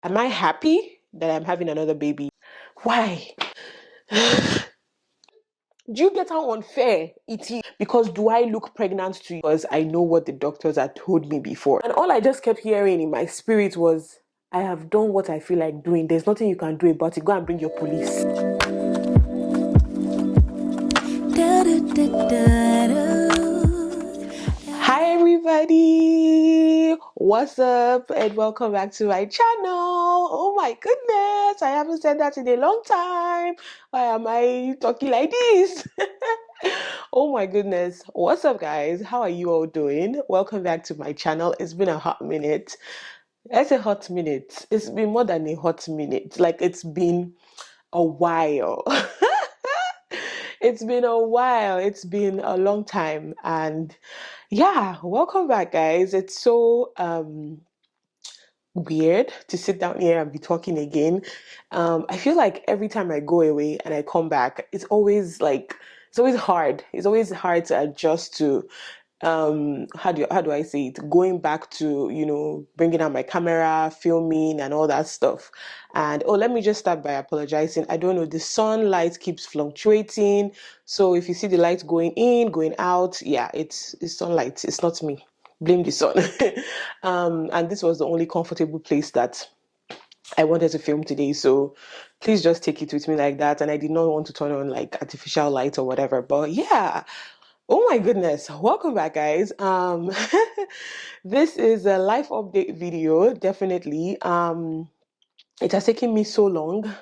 Am I happy that I'm having another baby? Why? Do you get how unfair it is? Because do I look pregnant to you? Because I know what the doctors had told me before. And all I just kept hearing in my spirit was, I have done what I feel like doing. There's nothing you can do about it. Go and bring your police. Hi everybody, what's up and welcome back to my channel. Oh my goodness, I haven't said that in a long time. Why am I talking like this? Oh my goodness, what's up guys? How are you all doing? Welcome back to my channel. It's been a hot minute. It's a hot minute. It's been more than a hot minute. Like, it's been a while. It's been a while. It's been a long time. And yeah, welcome back, guys. It's so weird to sit down here and be talking again. I feel like every time I go away and I come back, it's always hard. It's always hard to adjust to how do I say it, going back to, bringing out my camera, filming and all that stuff. And let me just start by apologizing. I don't know, the sunlight keeps fluctuating, so if you see the light going in, going out, yeah, it's sunlight, it's not me. Blame the sun. And this was the only comfortable place that I wanted to film today, so please just take it with me like that. And I did not want to turn on like artificial light or whatever, but yeah. Oh my goodness, welcome back guys. This is a life update video, definitely. It has taken me so long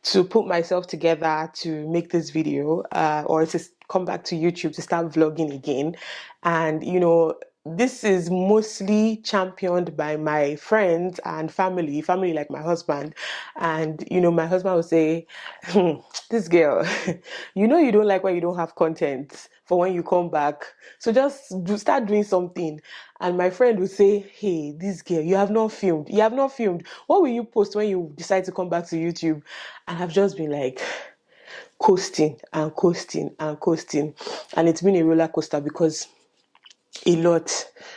to put myself together to make this video, or to come back to YouTube to start vlogging again. And this is mostly championed by my friends and family like my husband. And my husband will say, this girl, you don't like when you don't have content for when you come back, so just start doing something. And my friend would say, hey, this girl, you have not filmed, what will you post when you decide to come back to YouTube? And I've just been like coasting and coasting and coasting, and it's been a roller coaster because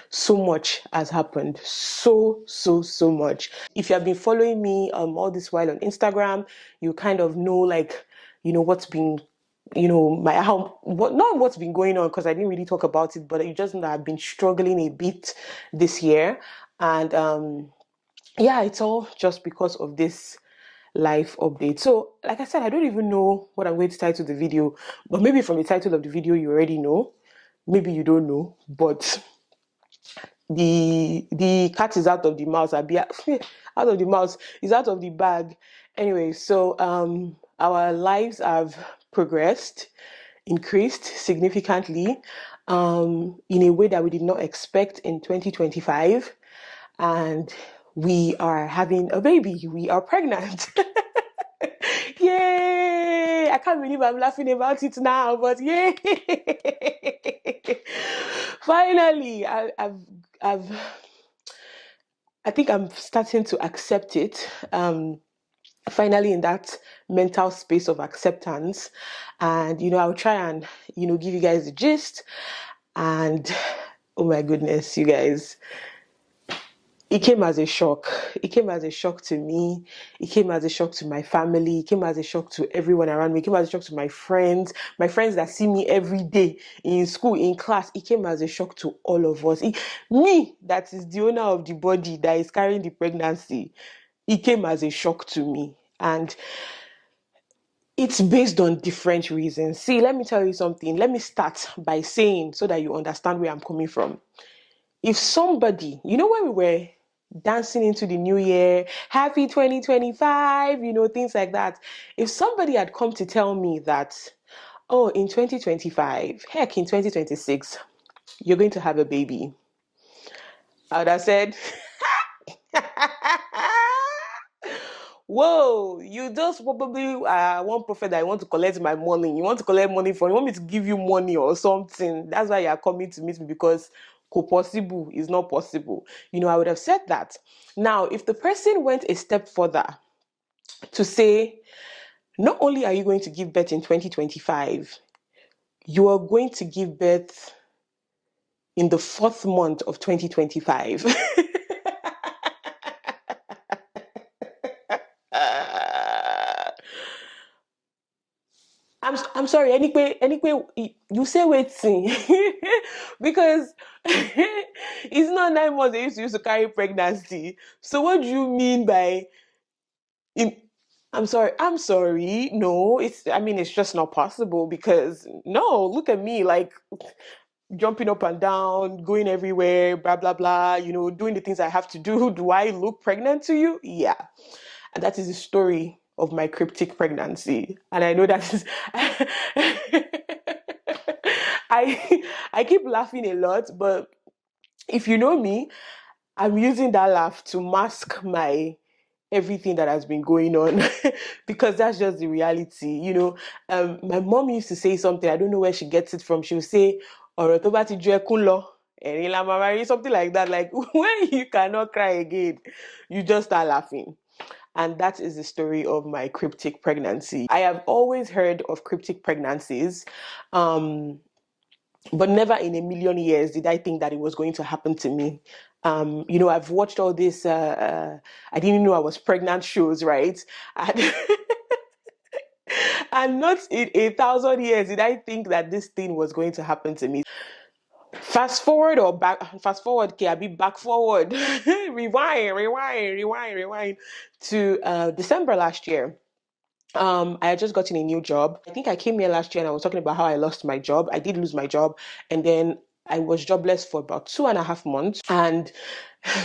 so much has happened, so much. If you have been following me all this while on Instagram, you kind of know, like, what's been, not what's been going on, because I didn't really talk about it, but you just know that I've been struggling a bit this year. And yeah, it's all just because of this life update. So like I said, I don't even know what I'm going to title the video, but maybe from the title of the video you already know, maybe you don't know, but the cat is out of the mouse. I'll be out of the mouse is out of the bag. Anyway, so our lives have progressed, increased significantly, in a way that we did not expect in 2025, and we are having a baby. We are pregnant. Yay! I can't believe I'm laughing about it now, but yay! Finally, I think I'm starting to accept it. Finally, in that mental space of acceptance, and I'll try and give you guys the gist. And oh my goodness, you guys, it came as a shock. It came as a shock to me. It came as a shock to my family. It came as a shock to everyone around me. It came as a shock to my friends that see me every day in school, in class. It came as a shock to all of us. Me, that is the owner of the body that is carrying the pregnancy, it came as a shock to me. And it's based on different reasons. See, let me tell you something. Let me start by saying, so that you understand where I'm coming from. If somebody, when we were dancing into the new year, happy 2025, things like that. If somebody had come to tell me that, oh, in 2025, heck, in 2026, you're going to have a baby, I would have said, whoa, you just probably one prophet that I want to collect my money. You want to collect money from, you want me to give you money or something. That's why you're coming to meet me, because possible is not possible. I would have said that. Now, if the person went a step further to say, not only are you going to give birth in 2025, you are going to give birth in the 4th month of 2025. I'm sorry. Anyway, you say waiting because it's not 9 months they used to carry pregnancy. So what do you mean by in? I'm sorry. I'm sorry. No, it's. I mean, it's just not possible because no. Look at me, like jumping up and down, going everywhere, blah blah blah. Doing the things I have to do. Do I look pregnant to you? Yeah. And that is the story of my cryptic pregnancy. And I know that is I keep laughing a lot, but if you know me, I'm using that laugh to mask my everything that has been going on because that's just the reality. My mom used to say something, I don't know where she gets it from. She would say, "Ọ̀rọ̀ tó bá ti ju ẹkún lọ, ẹ̀rín la máa máa rí," something like that. Like when you cannot cry again, you just start laughing. And that is the story of my cryptic pregnancy. I have always heard of cryptic pregnancies, but never in a million years did I think that it was going to happen to me. I've watched all this, I didn't know I was pregnant shows, right? And, and not in 1,000 years did I think that this thing was going to happen to me. Fast forward or back, fast forward, okay, I'll be back forward, rewind to December last year. I had just gotten a new job. I think I came here last year and I was talking about how I lost my job. I did lose my job, and then I was jobless for about 2.5 months. And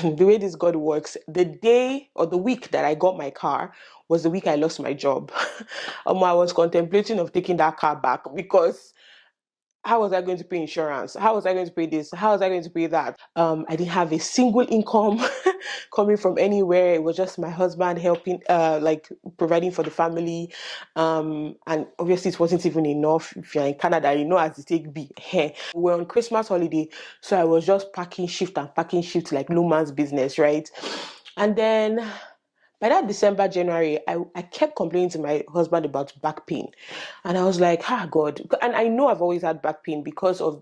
the way this God works, the day or the week that I got my car was the week I lost my job. I was contemplating of taking that car back because how was I going to pay insurance? How was I going to pay this? How was I going to pay that? I didn't have a single income coming from anywhere. It was just my husband helping, like providing for the family. And obviously it wasn't even enough. If you're in Canada, as it take be. We're on Christmas holiday. So I was just packing shift like no man's business, right? And then by that December, January, I kept complaining to my husband about back pain. And I was like, God. And I know I've always had back pain because of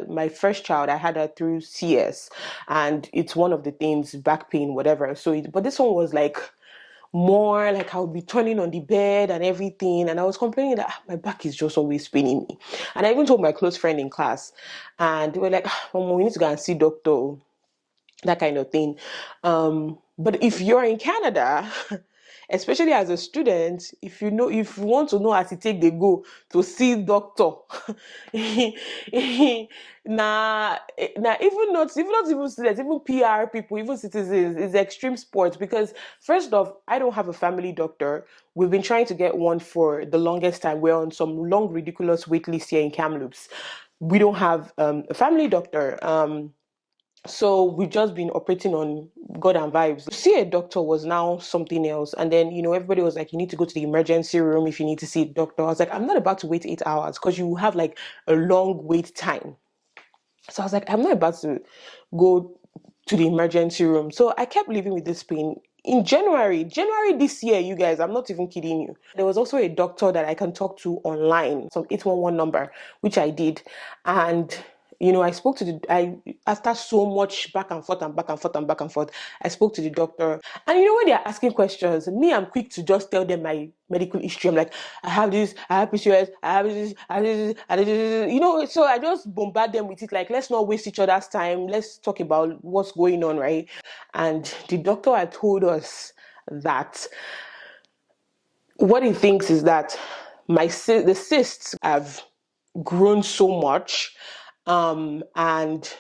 my first child. I had her through CS. And it's one of the things, back pain, whatever. But this one was like more like I would be turning on the bed and everything. And I was complaining that my back is just always paining me. And I even told my close friend in class. And they were like, Mom, we need to go and see doctor, that kind of thing. But if you're in Canada, especially as a student, if you want to know how to take the go to see doctor, nah, even students, even PR people, even citizens, it's extreme sport because first off, I don't have a family doctor. We've been trying to get one for the longest time. We're on some long, ridiculous wait list here in Kamloops. We don't have a family doctor. So we've just been operating on God and vibes. To see a doctor was now something else. And then, everybody was like, you need to go to the emergency room if you need to see a doctor. I was like, I'm not about to wait 8 hours because you have like a long wait time. So I was like, I'm not about to go to the emergency room. So I kept living with this pain. In January this year, you guys, I'm not even kidding you. There was also a doctor that I can talk to online, some 811 number, which I did. And I spoke to after so much back and forth, I spoke to the doctor. And when they're asking questions, me, I'm quick to just tell them my medical history. I'm like, I have this, I have PCOS, I have this, I have this, I have this, so I just bombard them with it. Like, let's not waste each other's time. Let's talk about what's going on, right? And the doctor had told us that what he thinks is that the cysts have grown so much, and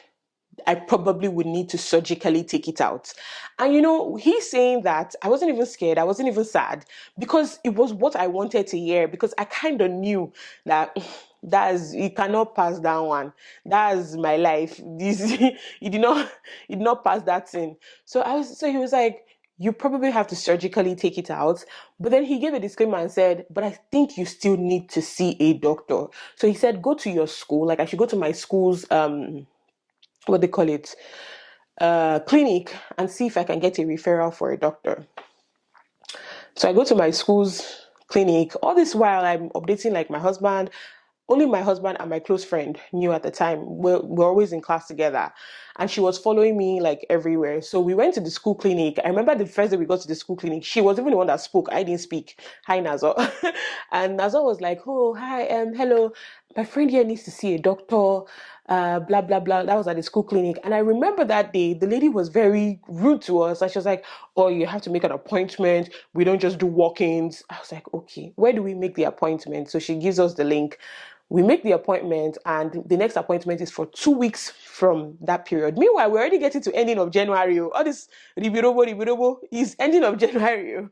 I probably would need to surgically take it out. And he's saying that I wasn't even scared, I wasn't even sad, because it was what I wanted to hear, because I kind of knew that you cannot pass that one. That's my life. You did not pass that thing. So he was like, you probably have to surgically take it out. But then he gave a disclaimer and said, but I think you still need to see a doctor. So he said, go to your school. Like I should go to my school's, what they call it, clinic, and see if I can get a referral for a doctor. So I go to my school's clinic. All this while I'm updating like my husband. only my husband and my close friend knew at the time. We're always in class together. And she was following me like everywhere. So we went to the school clinic. I remember the first day we got to the school clinic, she was even the one that spoke. I didn't speak. Hi, Nazo. And Nazo was like, oh, hi, hello. My friend here needs to see a doctor. Blah, blah, blah. That was at the school clinic. And I remember that day, the lady was very rude to us. And she was like, oh, you have to make an appointment. We don't just do walk-ins. I was like, okay, where do we make the appointment? So she gives us the link. We make the appointment, and the next appointment is for 2 weeks from that period. Meanwhile, we're already getting to ending of January. All this ribirobo is ending of January.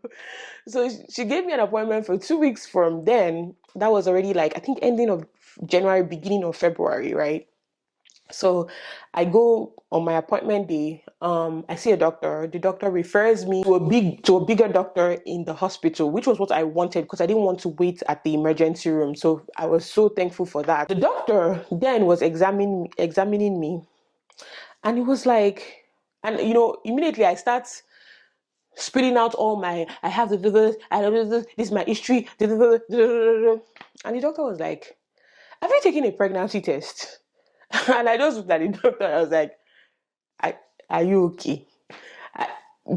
So she gave me an appointment for 2 weeks from then. That was already like, I think, ending of January, beginning of February, right? So I go on my appointment day. I see a doctor. The doctor refers me to a bigger doctor in the hospital, which was what I wanted because I didn't want to wait at the emergency room. So I was so thankful for that. The doctor then was examining me, and it was like, and immediately I start spitting out all my, I have this, this is my history, and the doctor was like, have you taken a pregnancy test? And I just looked at the doctor. I was like, are you okay?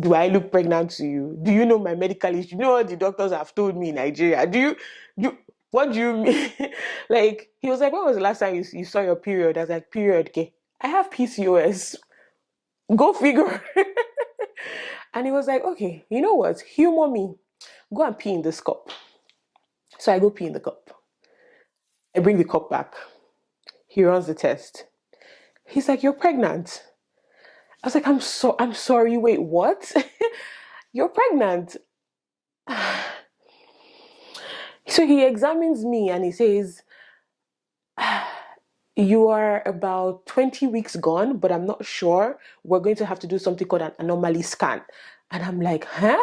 Do I look pregnant to you? Do you know my medical history? You know what the doctors have told me in Nigeria? What do you mean? Like, he was like, when was the last time you saw your period? I was like, period, okay. I have PCOS. Go figure. And he was like, okay, you know what? Humor me. Go and pee in this cup. So I go pee in the cup. I bring the cup back. He runs the test. He's like, you're pregnant. I was like, I'm sorry, wait, what? You're pregnant. So he examines me and he says, you are about 20 weeks gone, but I'm not sure. We're going to have to do something called an anomaly scan. And I'm like, huh?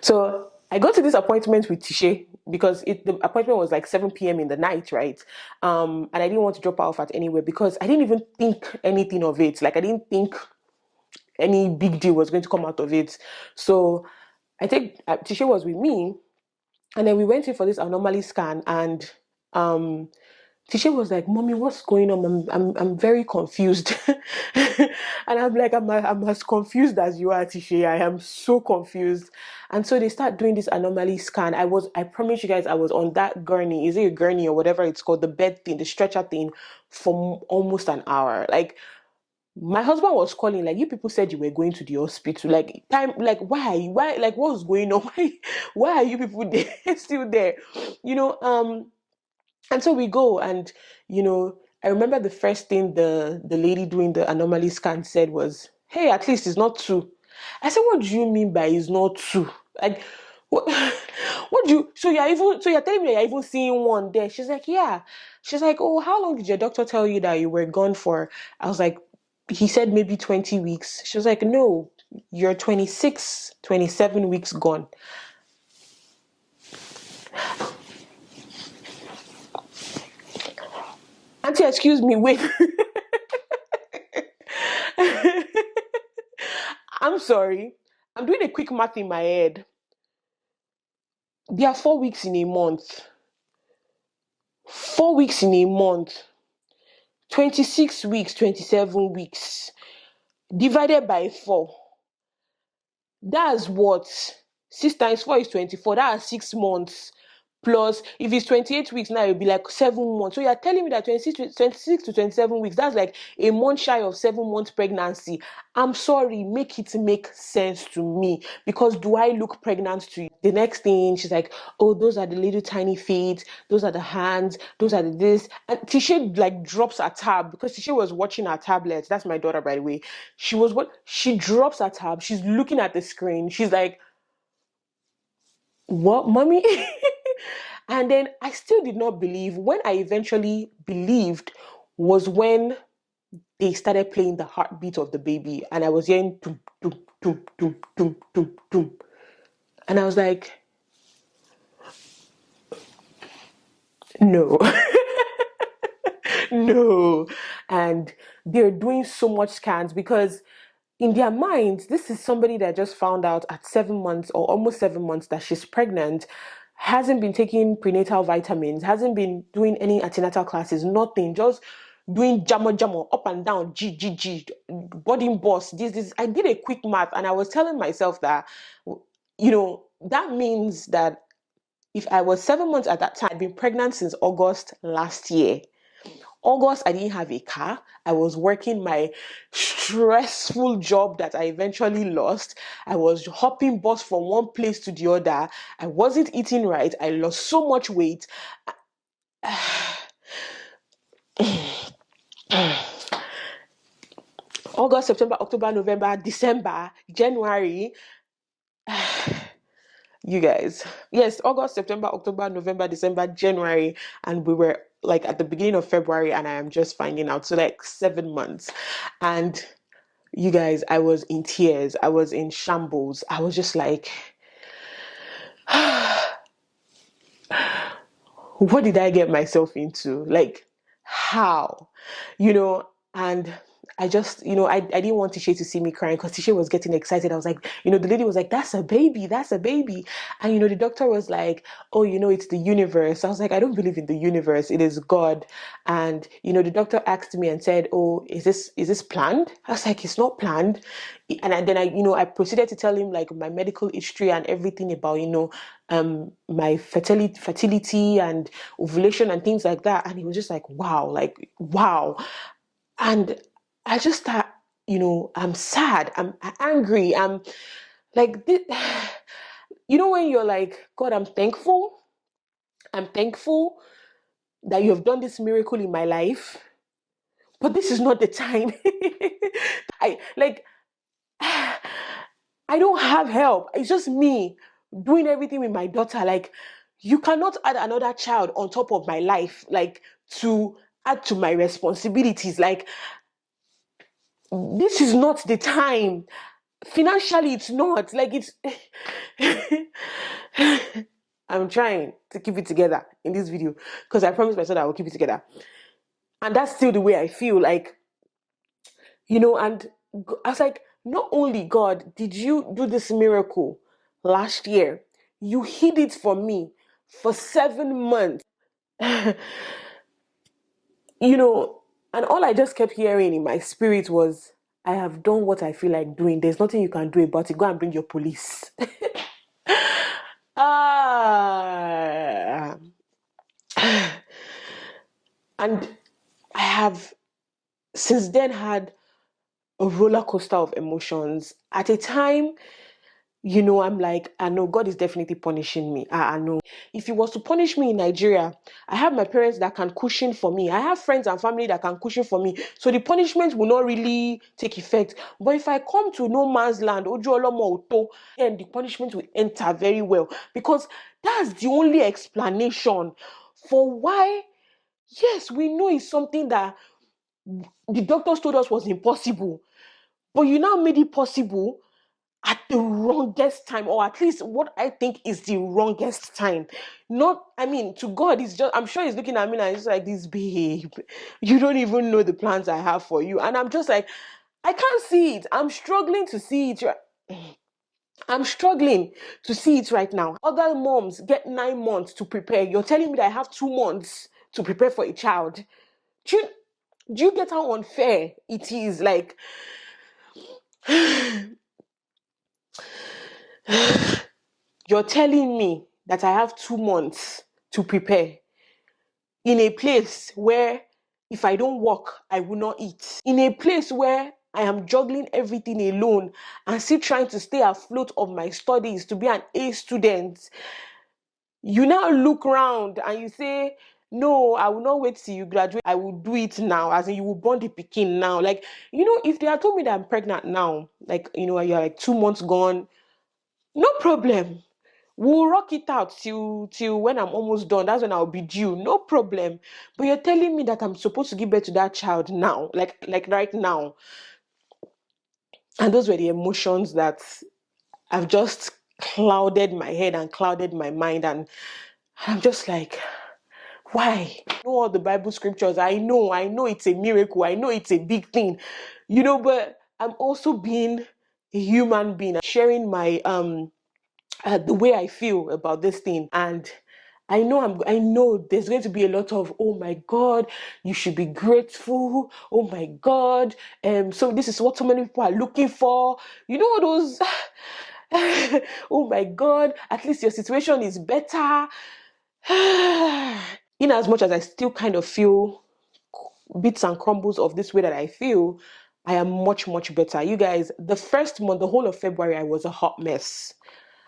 So I go to this appointment with Tishe because the appointment was like 7 p.m. in the night, right? And I didn't want to drop off at anywhere because I didn't even think anything of it. Like, I didn't think any big deal was going to come out of it. So I think Tisha was with me, and then we went in for this anomaly scan, and Tisha was like, "Mommy, what's going on? I'm very confused." And I'm like, I'm as confused as you are, Tisha. I am so confused. And so they start doing this anomaly scan. I promise you guys, I was on that gurney. Is it a gurney or whatever it's called? The bed thing, the stretcher thing, for almost an hour. Like, my husband was calling, like, you people said you were going to the hospital. Like, time, like, why, like, what's going on? Why are you people there, still there? And so we go, and I remember the first thing the lady doing the anomaly scan said was, "Hey, at least it's not two." I said, "What do you mean by it's not two? Like, what? What do you? So you're telling me you're even seeing one there?" She's like, "Yeah." She's like, "Oh, how long did your doctor tell you that you were gone for?" I was like, "He said maybe 20 weeks." She was like, "No, you're 26, 27 weeks gone." Auntie, excuse me, wait. I'm sorry. I'm doing a quick math in my head. There are 4 weeks in a month. 4 weeks in a month. 26 weeks, 27 weeks. Divided by 4. That's what? 6 times 4 is 24. That's 6 months. Plus, if it's 28 weeks now, it'll be like 7 months. So you're telling me that 26 to 27 weeks, that's like a month shy of 7 months pregnancy. I'm sorry, make it make sense to me. Because do I look pregnant to you? The next thing, she's like, oh, those are the little tiny feet, those are the hands, those are the this. And Tisha like drops her tab because Tisha was watching her tablet. That's my daughter, by the way. She drops her tab. She's looking at the screen. She's like, what, mommy? And then I still did not believe. When I eventually believed was when they started playing the heartbeat of the baby, and I was hearing tum, tum, tum, tum, tum, tum, tum. And I was like, no. No. And they're doing so much scans because in their minds, this is somebody that just found out at 7 months or almost 7 months that she's pregnant. hasn't been taking prenatal vitamins, hasn't been doing any antenatal classes, nothing, just doing jamo up and down, g body boss, this. I did a quick math and I was telling myself that, that means that if I was 7 months at that time, I'd been pregnant since August last year. August, I didn't have a car. I was working my stressful job that I eventually lost. I was hopping bus from one place to the other. I wasn't eating right. I lost so much weight. August, September, October, November, December, January. You guys, yes, August, September, October, November, December, January, and we were like at the beginning of February, and I am just finding out. So like 7 months. And you guys, I was in tears. I was in shambles. I was just like, what did I get myself into? Like, how? And I just, I didn't want Tisha to see me crying because Tisha was getting excited. I was like, the lady was like, that's a baby, that's a baby. And, the doctor was like, oh, it's the universe. I was like, I don't believe in the universe. It is God. And, the doctor asked me and said, oh, is this planned? I was like, it's not planned. And then I proceeded to tell him like my medical history and everything about, my fertility and ovulation and things like that. And he was just like, wow, like, wow. And I just thought, I'm sad, I'm angry, I'm like, when you're like, God, I'm thankful that you have done this miracle in my life, but this is not the time. I like, I don't have help. It's just me doing everything with my daughter. Like, you cannot add another child on top of my life, like to add to my responsibilities. Like, this is not the time. Financially, it's not. Like, it's I'm trying to keep it together in this video because I promised myself I will keep it together. And that's still the way I feel. Like, and I was like, not only God, did you do this miracle last year, you hid it for me for 7 months. And all I just kept hearing in my spirit was, I have done what I feel like doing. There's nothing you can do about it. Go and bring your police. Ah. And I have since then had a roller coaster of emotions. At a time, I'm like, I know God is definitely punishing me. I know. If He was to punish me in Nigeria, I have my parents that can cushion for me. I have friends and family that can cushion for me. So the punishment will not really take effect. But if I come to no man's land, then the punishment will enter very well. Because that's the only explanation for why, yes, we know it's something that the doctors told us was impossible. But you now made it possible at the wrongest time, or at least what I think is the wrongest time. To God, I'm sure He's looking at me and He's like, this babe, you don't even know the plans I have for you. And I'm just like, I can't see it. I'm struggling to see it. I'm struggling to see it right now. Other moms get 9 months to prepare. You're telling me that I have 2 months to prepare for a child. Do you get how unfair it is? Like, you're telling me that I have 2 months to prepare in a place where if I don't work, I will not eat. In a place where I am juggling everything alone and still trying to stay afloat of my studies to be an A student. You now look around and you say, no, I will not wait till you graduate. I will do it now. As in, you will born the pikin now. Like, if they had told me that I'm pregnant now, like, you're like 2 months gone, no problem. We'll rock it out till when I'm almost done. That's when I'll be due. No problem. But you're telling me that I'm supposed to give birth to that child now, like right now. And those were the emotions that have just clouded my head and clouded my mind. And I'm just like, why? I know all the Bible scriptures. I know it's a miracle. I know it's a big thing, but I'm also being a human being, sharing my the way I feel about this thing. And I know there's going to be a lot of, oh my God, you should be grateful. Oh my God. So this is what so many people are looking for. You know those oh my God, at least your situation is better. In as much as I still kind of feel bits and crumbles of this way that I feel, I am much, much better. You guys, the first month, the whole of February, I was a hot mess.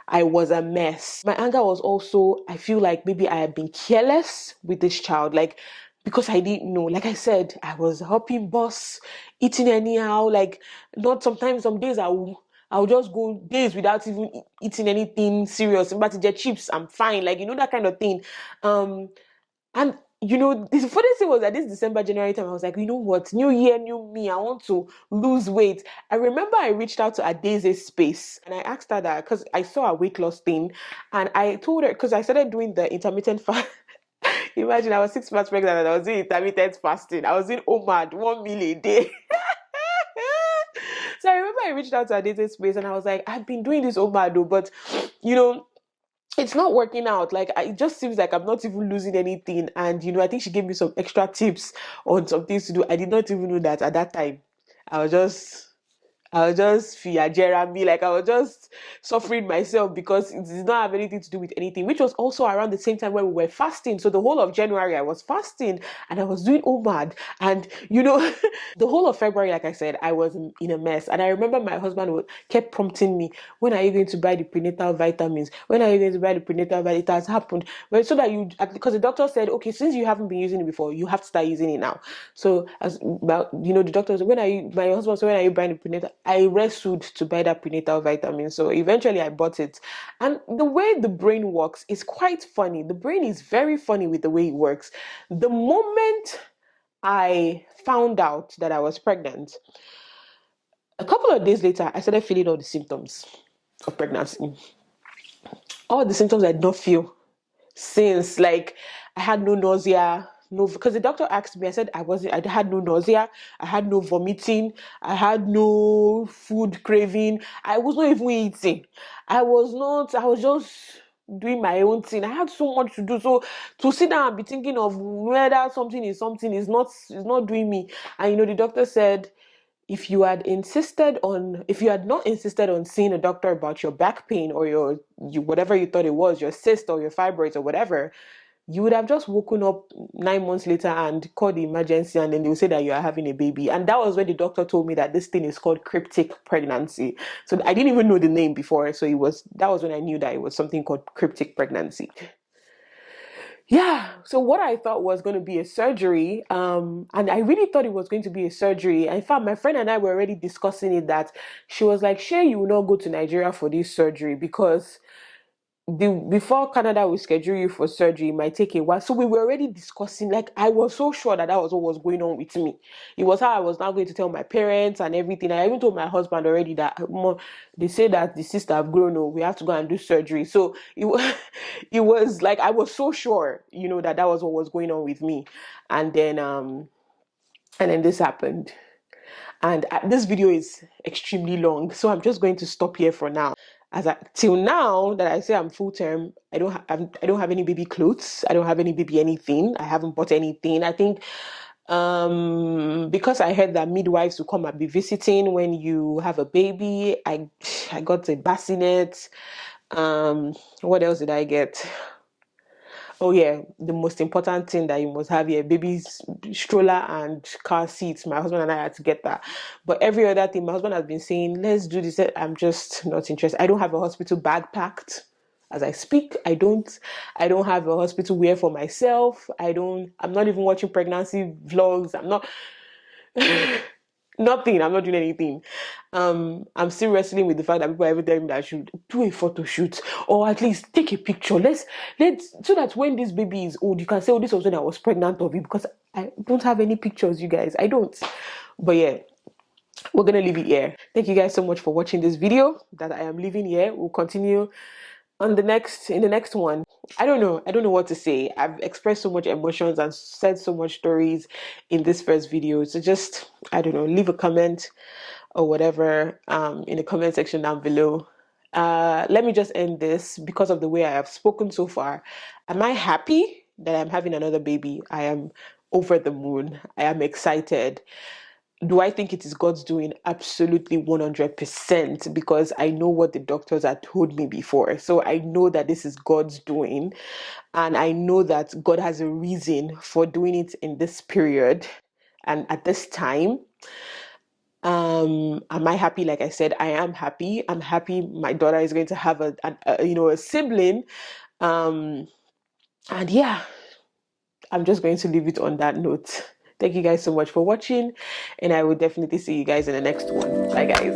I was a mess. My anger was also, I feel like maybe I had been careless with this child. Like, because I didn't know. Like I said, I was hopping bus, eating anyhow. Like, not sometimes, some days I'll just go days without even eating anything serious. But the chips, I'm fine. Like, that kind of thing. And the funniest thing was that this December, January time, I was like, you know what? New year, new me. I want to lose weight. I remember I reached out to Adeze's space and I asked her that because I saw a weight loss thing. And I told her, because I started doing the intermittent fast. Imagine I was 6 months pregnant and I was doing intermittent fasting. I was doing OMAD, 1 meal a day. So I remember I reached out to Adeze's space and I was like, I've been doing this OMAD though, but it's not working out. Like, it just seems like I'm not even losing anything. And, I think she gave me some extra tips on some things to do. I did not even know that at that time. I was just me, like I was just suffering myself because it did not have anything to do with anything, which was also around the same time when we were fasting. So the whole of January I was fasting and I was doing OMAD, and the whole of February, like I said, I was in a mess. And I remember my husband kept prompting me, when are you going to buy the prenatal vitamins? When are you going to buy the prenatal vitamins? It has happened. But so that because the doctor said, okay, since you haven't been using it before, you have to start using it now. So the doctor said, my husband said, when are you buying the prenatal? I wrestled to buy that prenatal vitamin. So eventually I bought it. And the way the brain works is quite funny. The brain is very funny with the way it works. The moment I found out that I was pregnant, a couple of days later, I started feeling all the symptoms of pregnancy. All the symptoms I did not feel since, like, I had no nausea, because the doctor asked me, I had no nausea, I had no vomiting, I had no food craving, I was not even eating. I was just doing my own thing. I had so much to do. So to sit down and be thinking of whether something is not doing me. And the doctor said, if you had not insisted on seeing a doctor about your back pain or your whatever you thought it was, your cyst or your fibroids or whatever, you would have just woken up 9 months later and called the emergency, and then they will say that you are having a baby. And that was when the doctor told me that this thing is called cryptic pregnancy. So I didn't even know the name before. So that was when I knew that it was something called cryptic pregnancy. Yeah, so what I thought was going to be a surgery, and I really thought it was going to be a surgery. In fact, my friend and I were already discussing it, that she was like, Shay, you will not go to Nigeria for this surgery because before Canada will schedule you for surgery, it might take a while. So we were already discussing, like, I was so sure that was what was going on with me. It was how I was now going to tell my parents and everything. I even told my husband already that, they say that the cyst have grown, we have to go and do surgery. So it was like, I was so sure, that was what was going on with me. And then this happened. And this video is extremely long, so I'm just going to stop here for now. Till now that I say I'm full term, I don't have any baby clothes. I don't have any baby anything. I haven't bought anything. I think because I heard that midwives will come and be visiting when you have a baby, I got a bassinet. What else did I get? Oh yeah, the most important thing that you must have here, baby's stroller and car seats. My husband and I had to get that. But every other thing, my husband has been saying, let's do this. I'm just not interested. I don't have a hospital bag packed. As I speak, I don't have a hospital wear for myself. I'm not even watching pregnancy vlogs. I'm not nothing. I'm not doing anything. I'm still wrestling with the fact that people are even telling me that I should do a photo shoot or at least take a picture. Let's so that when this baby is old, you can say, oh, this was when I was pregnant of you, because I don't have any pictures, you guys. I don't. But yeah, we're gonna leave it here. Thank you guys so much for watching this video that I am leaving here. We'll continue in the next one. I don't know what to say. I've expressed so much emotions and said so much stories in this first video. So just, I don't know, leave a comment or whatever in the comment section down below. Let me just end this because of the way I have spoken so far. Am I happy that I'm having another baby? I am over the moon. I am excited. Do I think it is God's doing? Absolutely 100%, because I know what the doctors had told me before. So I know that this is God's doing, and I know that God has a reason for doing it in this period and at this time. Am I happy? Like I said, I am happy. I'm happy my daughter is going to have a sibling. Um, and yeah, I'm just going to leave it on that note. Thank you guys so much for watching, and I will definitely see you guys in the next one. Bye, guys.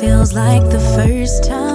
Feels like the first time